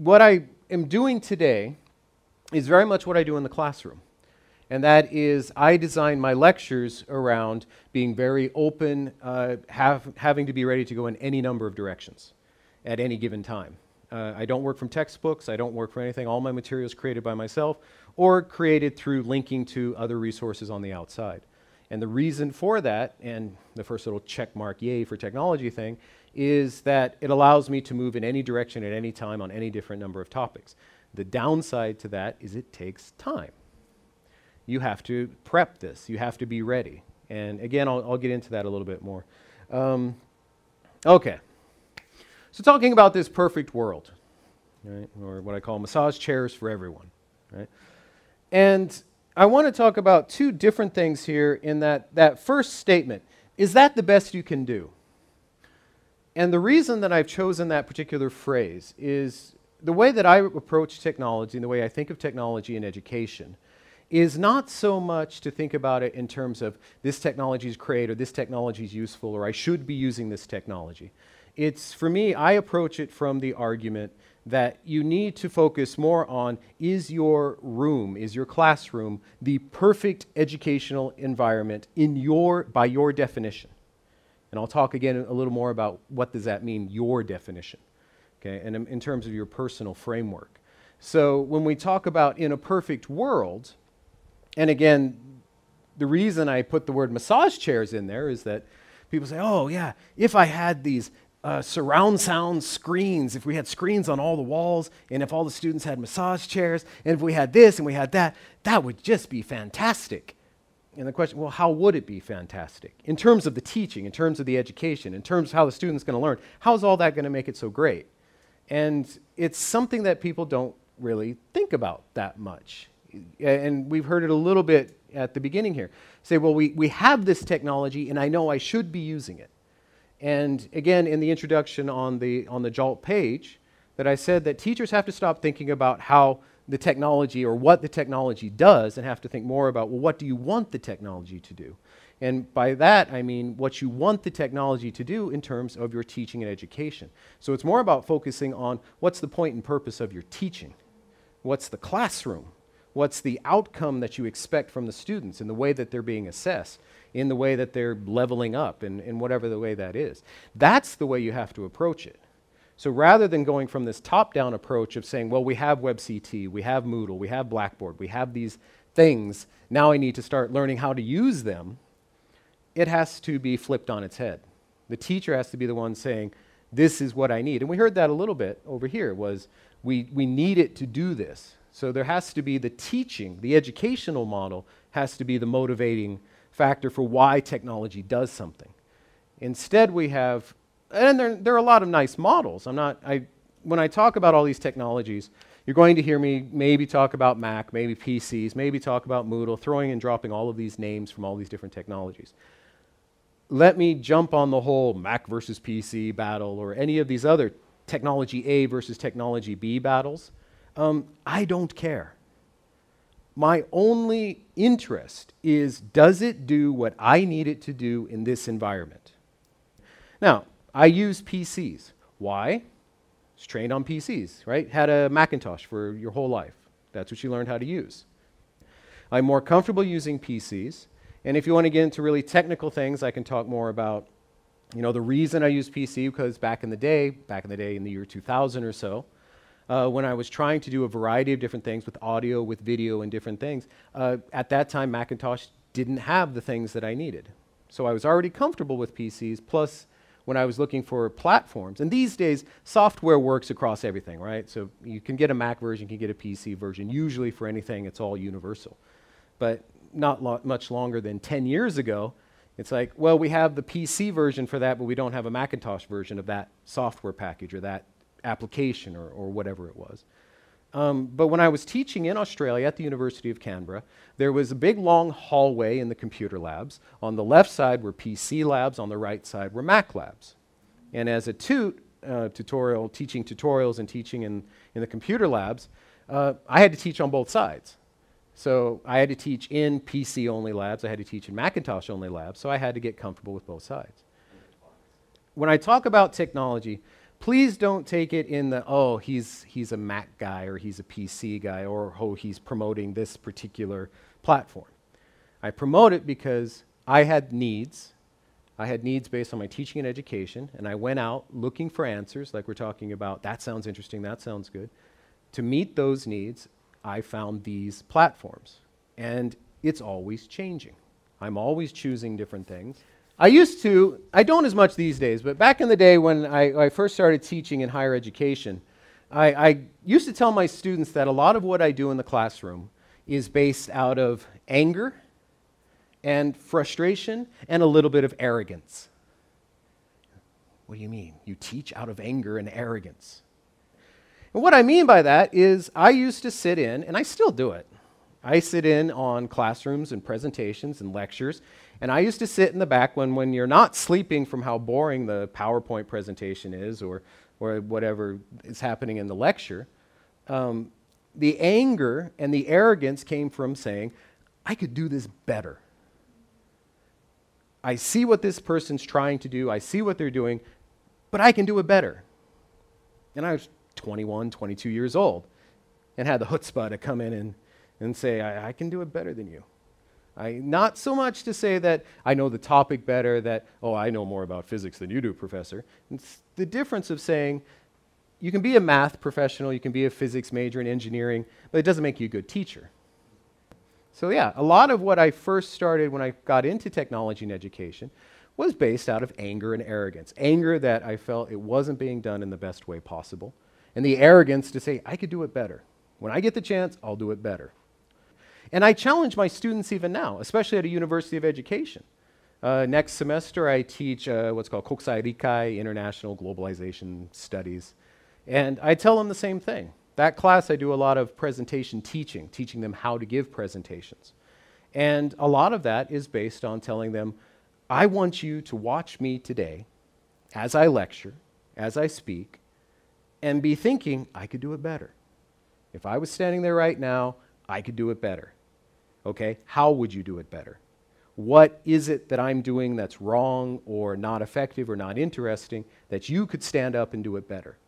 what I am doing today is very much what I do in the classroom. And that is I design my lectures around being very open, having to be ready to go in any number of directions at any given time. I don't work from textbooks. I don't work from anything. All my material is created by myself or created through linking to other resources on the outside. And the reason for that, and the first little check mark, yay for technology thing, is that it allows me to move in any direction at any time on any different number of topics. The downside to that is it takes time. You have to prep this. You have to be ready. And again, I'll get into that a little bit more. Okay. So talking about this perfect world, right, or what I call massage chairs for everyone, right? And I want to talk about two different things here in that first statement. Is that the best you can do? And the reason that I've chosen that particular phrase is the way that I approach technology and the way I think of technology in education is not so much to think about it in terms of this technology is great or this technology is useful or I should be using this technology. It's, for me, I approach it from the argument that you need to focus more on, is your room, is your classroom the perfect educational environment by your definition? And I'll talk again a little more about what does that mean, your definition, okay, and in terms of your personal framework. So when we talk about in a perfect world, and again, the reason I put the word massage chairs in there is that people say, oh yeah, if I had these surround sound screens, if we had screens on all the walls, and if all the students had massage chairs, and if we had this and we had that, that would just be fantastic. And the question, well, how would it be fantastic? In terms of the teaching, in terms of the education, in terms of how the student's going to learn, how's all that going to make it so great? And it's something that people don't really think about that much. And we've heard it a little bit at the beginning here. Say, well, we have this technology, and I know I should be using it. And again, in the introduction on the JALT page, that I said that teachers have to stop thinking about how the technology or what the technology does and have to think more about, well, what do you want the technology to do? And by that, I mean what you want the technology to do in terms of your teaching and education. So it's more about focusing on what's the point and purpose of your teaching? What's the classroom? What's the outcome that you expect from the students in the way that they're being assessed, in the way that they're leveling up, in whatever the way that is? That's the way you have to approach it. So rather than going from this top-down approach of saying, well, we have WebCT, we have Moodle, we have Blackboard, we have these things, now I need to start learning how to use them, it has to be flipped on its head. The teacher has to be the one saying, this is what I need. And we heard that a little bit over here, was we need it to do this. So there has to be the teaching, the educational model has to be the motivating factor for why technology does something. Instead we have, and there are a lot of nice models. When I talk about all these technologies, you're going to hear me maybe talk about Mac, maybe PCs, maybe talk about Moodle, throwing and dropping all of these names from all these different technologies. Let me jump on the whole Mac versus PC battle or any of these other technology A versus technology B battles. I don't care. My only interest is, does it do what I need it to do in this environment? Now, I use PCs. Why? I was trained on PCs, right? Had a Macintosh for your whole life. That's what you learned how to use. I'm more comfortable using PCs. And if you want to get into really technical things, I can talk more about, the reason I use PC, because back in the day, in the year 2000 or so, when I was trying to do a variety of different things with audio, with video, and different things, at that time, Macintosh didn't have the things that I needed. So I was already comfortable with PCs, plus when I was looking for platforms. And these days, software works across everything, right? So you can get a Mac version, you can get a PC version. Usually for anything, it's all universal. But not much longer than 10 years ago, it's like, well, we have the PC version for that, but we don't have a Macintosh version of that software package or that application or whatever it was. But when I was teaching in Australia at the University of Canberra, there was a big long hallway in the computer labs. On the left side were PC labs, on the right side were Mac labs. And as a teaching tutorials and teaching in the computer labs, I had to teach on both sides. So I had to teach in PC-only labs, I had to teach in Macintosh-only labs, so I had to get comfortable with both sides. When I talk about technology, please don't take it in the, oh, he's a Mac guy or he's a PC guy or, oh, he's promoting this particular platform. I promote it because I had needs. I had needs based on my teaching and education, and I went out looking for answers, like we're talking about, that sounds interesting, that sounds good. To meet those needs, I found these platforms, and it's always changing. I'm always choosing different things. I don't as much these days, but back in the day when I first started teaching in higher education, I used to tell my students that a lot of what I do in the classroom is based out of anger and frustration and a little bit of arrogance. What do you mean? You teach out of anger and arrogance. And what I mean by that is I used to sit in, and I still do it. I sit in on classrooms and presentations and lectures, and I used to sit in the back when you're not sleeping from how boring the PowerPoint presentation is or whatever is happening in the lecture. The anger and the arrogance came from saying, I could do this better. I see what this person's trying to do, I see what they're doing, but I can do it better. And I was 21, 22 years old and had the chutzpah to come in and say, I can do it better than you. Not so much to say that I know the topic better, that, oh, I know more about physics than you do, professor. It's the difference of saying, you can be a math professional, you can be a physics major in engineering, but it doesn't make you a good teacher. So yeah, a lot of what I first started when I got into technology and education was based out of anger and arrogance. Anger that I felt it wasn't being done in the best way possible, and the arrogance to say, I could do it better. When I get the chance, I'll do it better. And I challenge my students even now, especially at a university of education. Next semester, I teach what's called Kokusai Rikai, International Globalization Studies. And I tell them the same thing. That class, I do a lot of presentation teaching them how to give presentations. And a lot of that is based on telling them, I want you to watch me today as I lecture, as I speak, and be thinking, I could do it better. If I was standing there right now, I could do it better. Okay, how would you do it better? What is it that I'm doing that's wrong or not effective or not interesting that you could stand up and do it better?